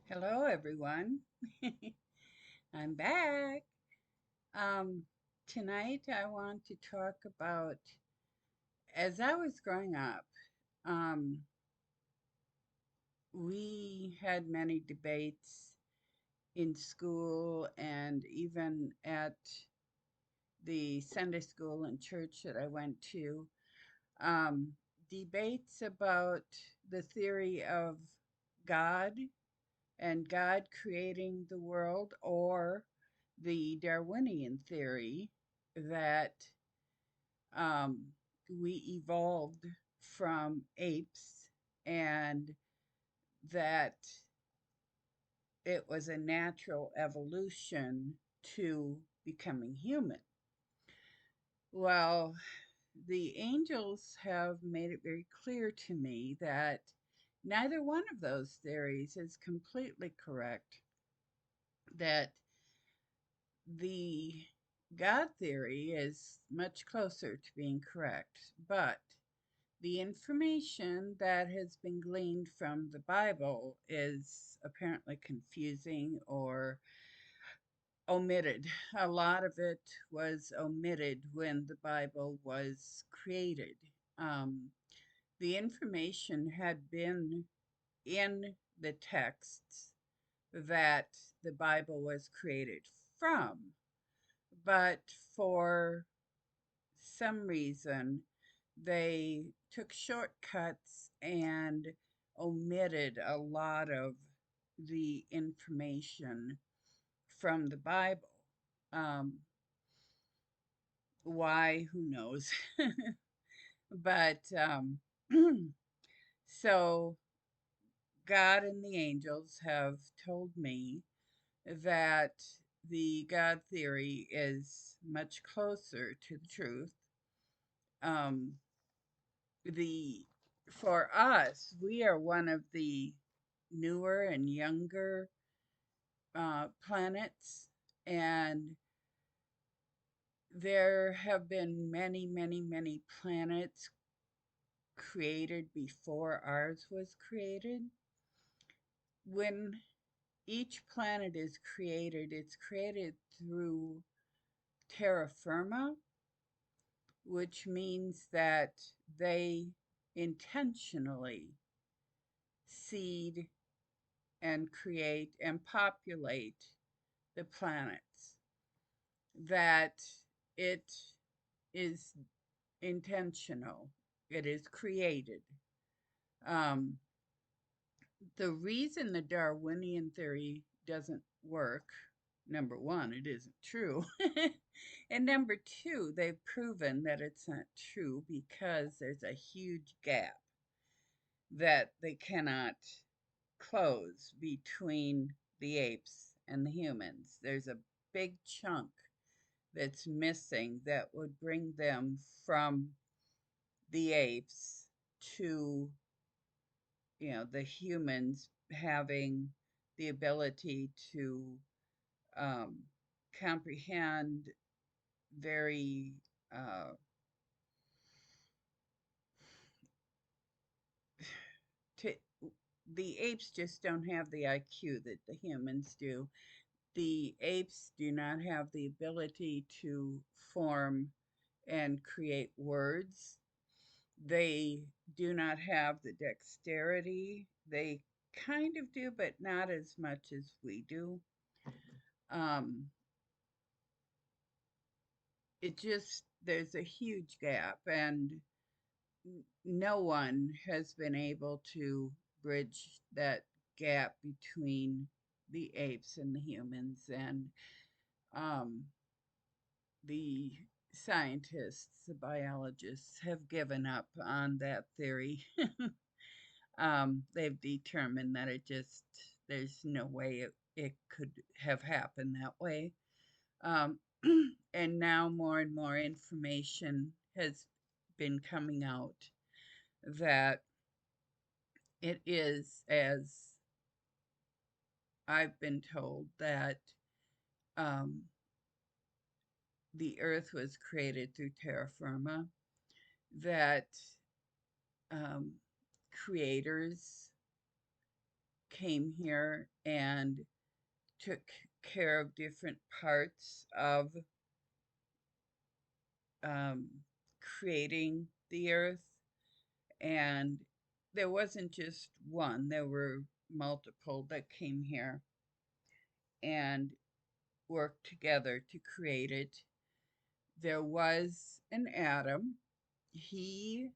Hello, everyone. I'm back. Um, Tonight, I want to talk about as I was growing up, um, we had many debates in school and even at the Sunday school and church that I went to. Um, Debates about the theory of God and God creating the world, or the Darwinian theory that um, we evolved from apes and that it was a natural evolution to becoming human. Well, the angels have made it very clear to me that neither one of those theories is completely correct, that the God theory is much closer to being correct, but the information that has been gleaned from the Bible is apparently confusing or omitted. A lot of it was omitted when the Bible was created. Um, the information had been in the texts that the Bible was created from, but for some reason they took shortcuts and omitted a lot of the information from the Bible. Um, why? Who knows? But so God and the angels have told me that the God theory is much closer to the truth. Um, the For us, we are one of the newer and younger planets, and there have been many, many, many planets created before ours was created. When each planet is created, it's created through terra firma, which means that they intentionally seed and create and populate the planets, that it is intentional, it is created. Um, the reason the Darwinian theory doesn't work, number one, it isn't true. And number two, they've proven that it's not true because there's a huge gap that they cannot close between the apes and the humans. There's a big chunk that's missing that would bring them from the apes to, the humans having the ability to um, comprehend very uh, to, the apes just don't have the IQ that the humans do. The apes do not have the ability to form and create words. They do not have the dexterity. They kind of do, but not as much as we do. Um, there's a huge gap, and no one has been able to bridge that gap between the apes and the humans. And um, the scientists, the biologists, have given up on that theory. They've determined that there's no way it could have happened that way. Um, and now more and more information has been coming out that it is, as I've been told, that um, the earth was created through terra firma, that um, creators came here and took care of different parts of um, creating the earth. And there wasn't just one, there were multiple that came here and worked together to create it. There was an Adam. He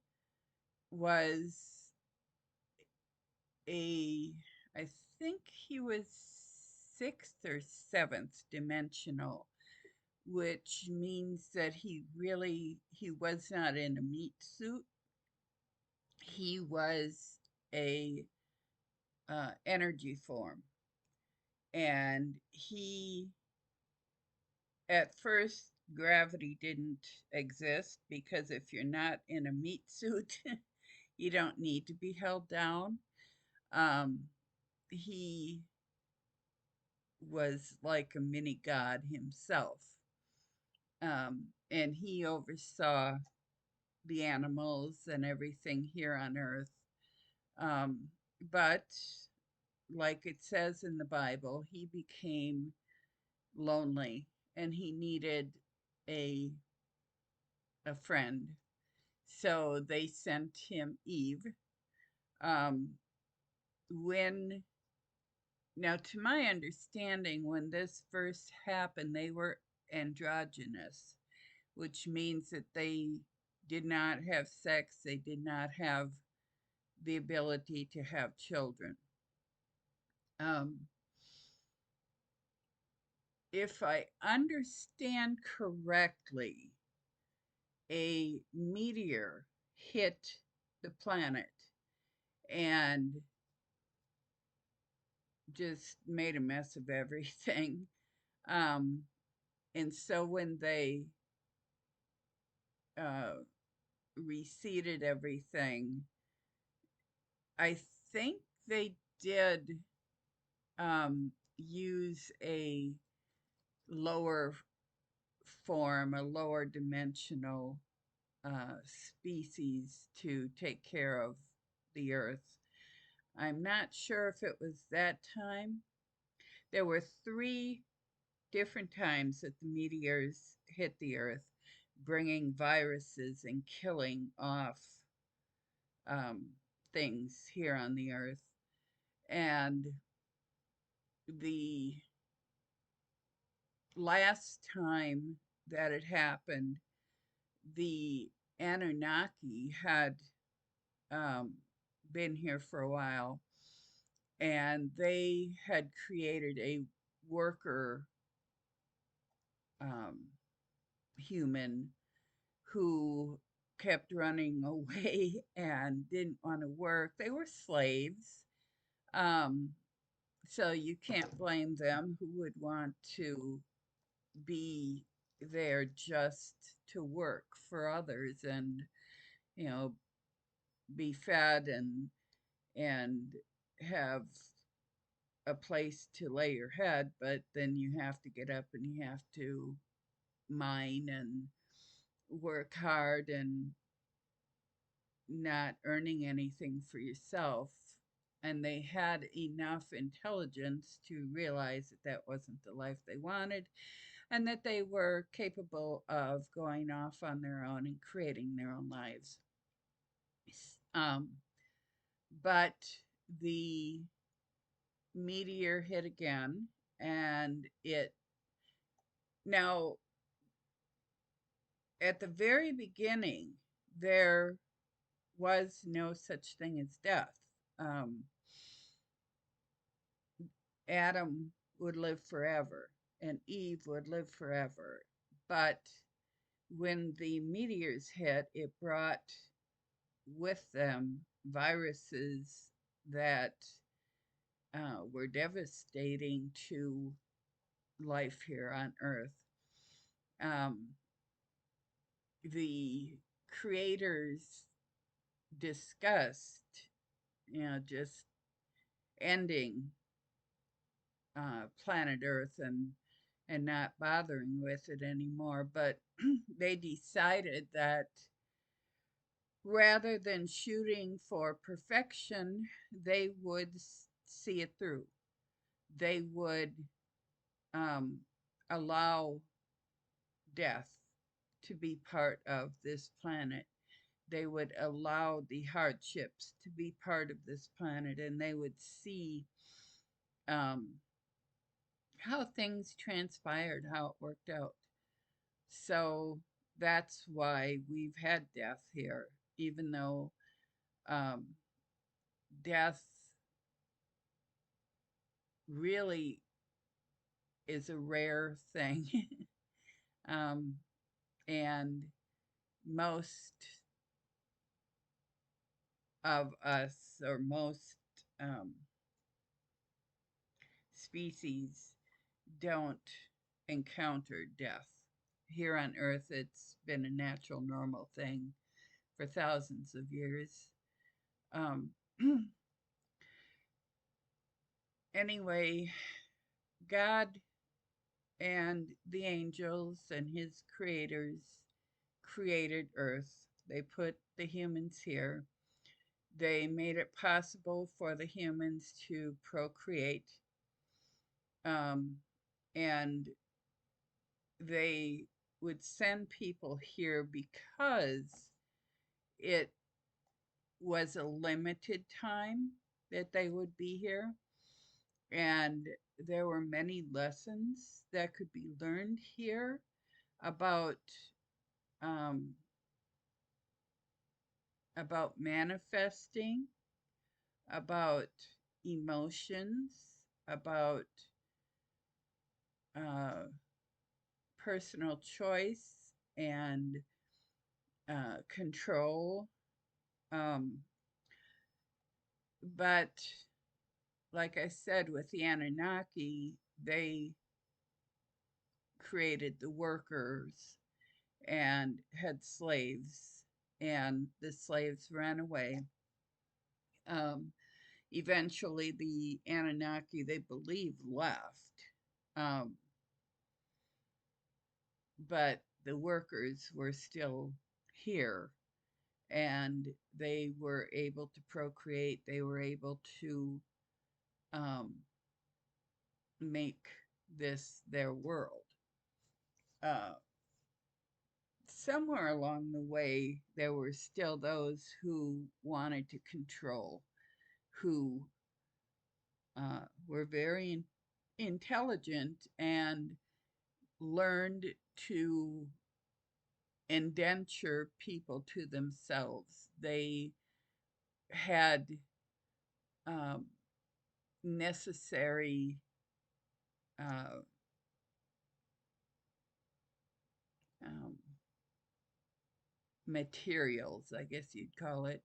was a, I think he was sixth or seventh dimensional, which means that he was not in a meat suit. He was a energy form, and he at first gravity didn't exist because if you're not in a meat suit, you don't need to be held down. Um, he was like a mini god himself, and he oversaw the animals and everything here on Earth. Um, but like it says in the Bible, he became lonely and he needed a a friend. So they sent him Eve. Um, when Now, to my understanding, when this first happened, they were androgynous, which means that they did not have sex, they did not have the ability to have children. Um, if I understand correctly, a meteor hit the planet and just made a mess of everything. Um, and so when they uh, reseeded everything, I think they did use a lower form, a lower dimensional species to take care of the earth. I'm not sure if it was that time. There were three different times that the meteors hit the earth, bringing viruses and killing off um, things here on the earth. And the last time that it happened, the Anunnaki had um, been here for a while, and they had created a worker um, human who kept running away and didn't want to work. They were slaves. Um, so you can't blame them. Who would want to be there just to work for others and, you know, be fed and have a place to lay your head, but then you have to get up and you have to mine and work hard and not earning anything for yourself. And they had enough intelligence to realize that that wasn't the life they wanted and that they were capable of going off on their own and creating their own lives. Um, but the meteor hit again, and it now at the very beginning, there was no such thing as death. Um, Adam would live forever, and Eve would live forever. But when the meteors hit, it brought with them viruses that were devastating to life here on Earth. Um, the creators discussed, just ending planet Earth and not bothering with it anymore. But they decided that rather than shooting for perfection, they would see it through. They would um, allow death to be part of this planet. They would allow the hardships to be part of this planet, and they would see um, how things transpired, how it worked out. So that's why we've had death here, even though um, death really is a rare thing. um, and most of us, or most um, species, don't encounter death. Here on Earth, it's been a natural, normal thing for thousands of years. Um, anyway, God and the angels and his creators created Earth. They put the humans here. They made it possible for the humans to procreate. Um, and they would send people here because it was a limited time that they would be here. And there were many lessons that could be learned here about um, manifesting, about emotions, about uh, personal choice and control. Um, but like I said, with the Anunnaki, they created the workers and had slaves, and the slaves ran away. Um, Eventually, the Anunnaki, they believe, left. Um, but the workers were still here, and they were able to procreate. They were able to um, make this their world. Uh, Somewhere along the way, there were still those who wanted to control, who were very intelligent and learned to indenture people to themselves. They had um, necessary uh, um, materials, I guess you'd call it,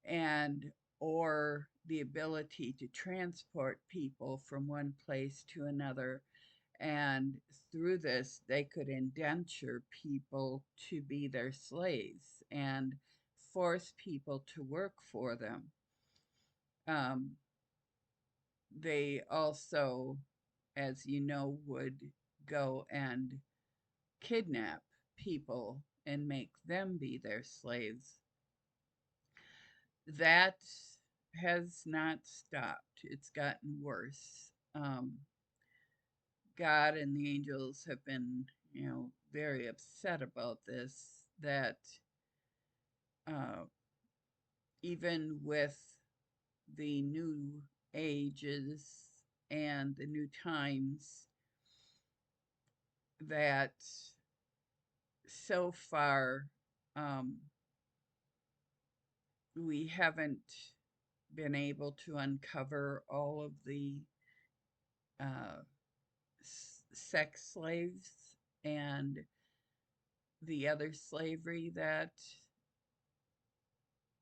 and or the ability to transport people from one place to another. And through this, they could indenture people to be their slaves and force people to work for them. Um, they also, as you know, would go and kidnap people and make them be their slaves. That has not stopped. It's gotten worse. God and the angels have been, very upset about this, that uh, even with the new ages and the new times, that so far um, we haven't been able to uncover all of the uh, sex slaves and the other slavery that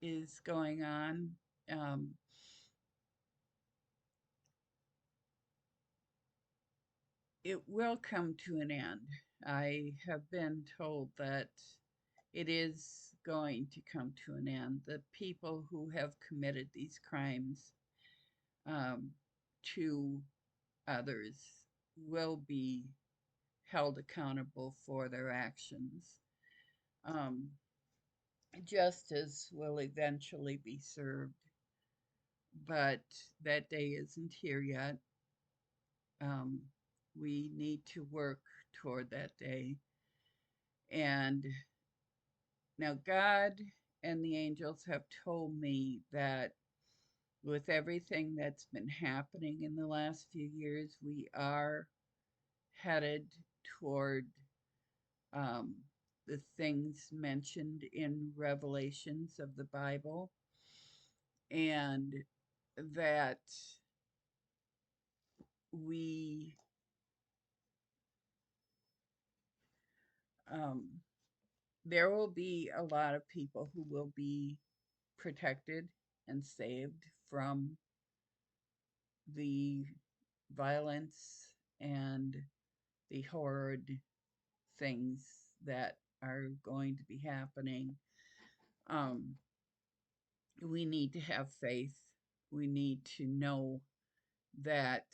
is going on. Um, it will come to an end. I have been told that it is going to come to an end. The people who have committed these crimes um, to others will be held accountable for their actions. Um, Justice will eventually be served. but that day isn't here yet. Um, we need to work toward that day. And now, God and the angels have told me that with everything that's been happening in the last few years, we are headed toward um, the things mentioned in Revelations of the Bible, and that we um, there will be a lot of people who will be protected and saved from the violence and the horrid things that are going to be happening. Um, we need to have faith. We need to know that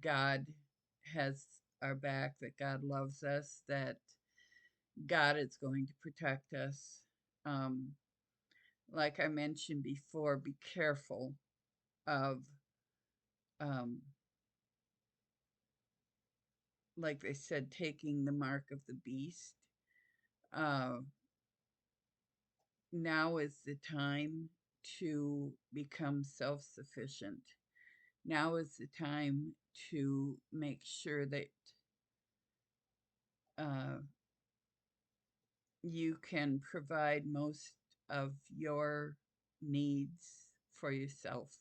God has our back, that God loves us, that God is going to protect us. Um, like I mentioned before, be careful of, um, like they said, taking the mark of the beast. Uh, Now is the time to become self sufficient. Now is the time to make sure that uh, you can provide most of your needs for yourself,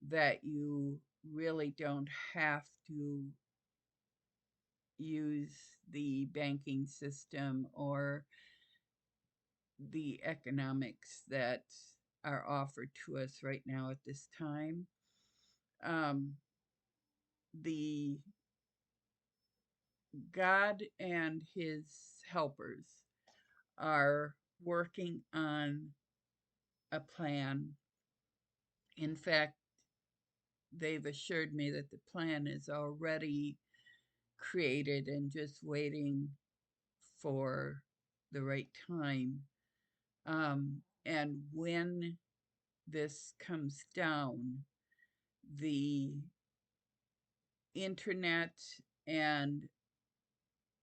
that you really don't have to use the banking system or the economics that are offered to us right now at this time. Um, the God and his helpers are working on a plan. In fact, they've assured me that the plan is already created and just waiting for the right time. And when this comes down, the internet and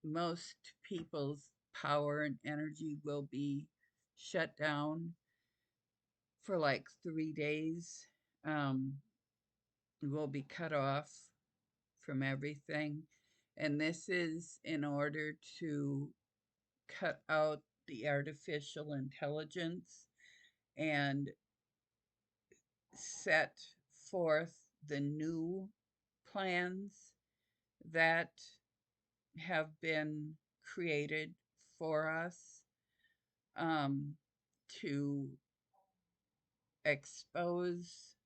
most people's power and energy will be shut down for like 3 days. Um, will be cut off from everything. And this is in order to cut out the artificial intelligence and set forth the new plans that have been created for us, um, to expose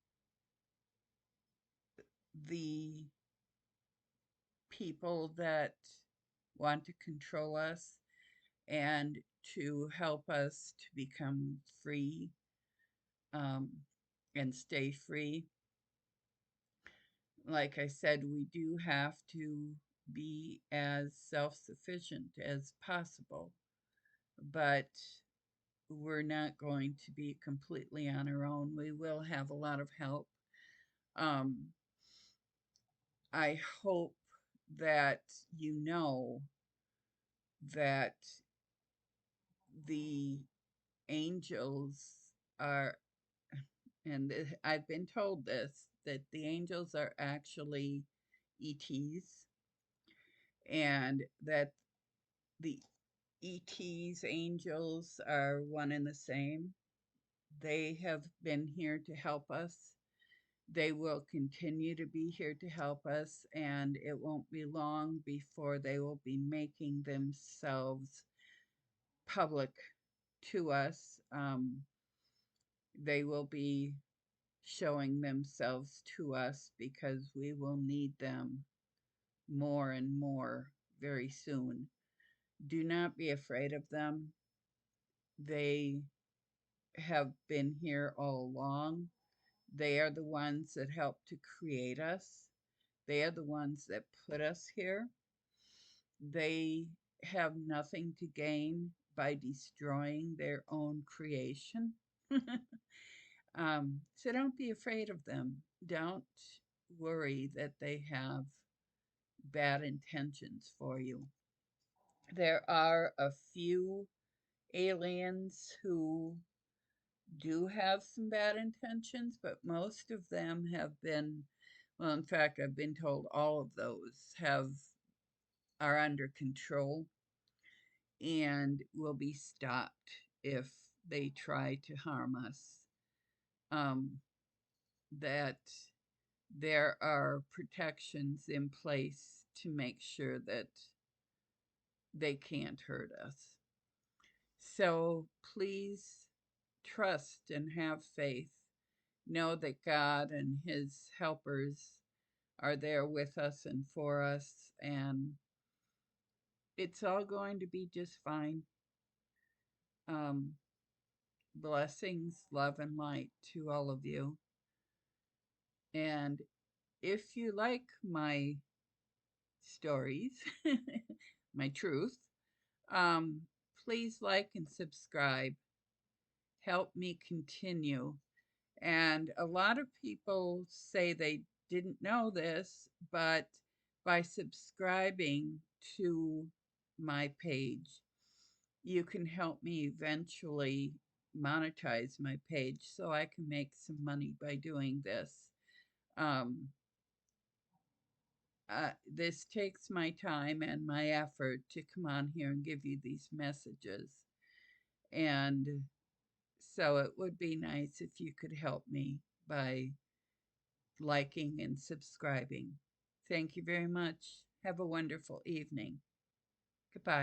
the people that want to control us and to help us to become free, um, and stay free. Like I said, we do have to be as self sufficient as possible, but we're not going to be completely on our own. We will have a lot of help. Um, I hope that you know that the angels are, and I've been told this, that the angels are actually ETs, and that the ETs, angels, are one and the same. They have been here to help us. They will continue to be here to help us, and it won't be long before they will be making themselves public to us. They will be showing themselves to us because we will need them more and more very soon. Do not be afraid of them. They have been here all along. They are the ones that helped to create us. They are the ones that put us here. They have nothing to gain by destroying their own creation. So don't be afraid of them. Don't worry that they have bad intentions for you. There are a few aliens who do have some bad intentions, but most of them have been, well, in fact, I've been told all of those are under control and will be stopped if they try to harm us. Um, that there are protections in place to make sure that they can't hurt us. So please trust and have faith. Know that God and His helpers are there with us and for us, and it's all going to be just fine. Um, Blessings, love, and light to all of you. And if you like my stories, my truth, um, please like and subscribe. Help me continue. And a lot of people say they didn't know this, but by subscribing to my page, you can help me eventually monetize my page so I can make some money by doing this. Um, this takes my time and my effort to come on here and give you these messages. And so it would be nice if you could help me by liking and subscribing. Thank you very much. Have a wonderful evening. Goodbye.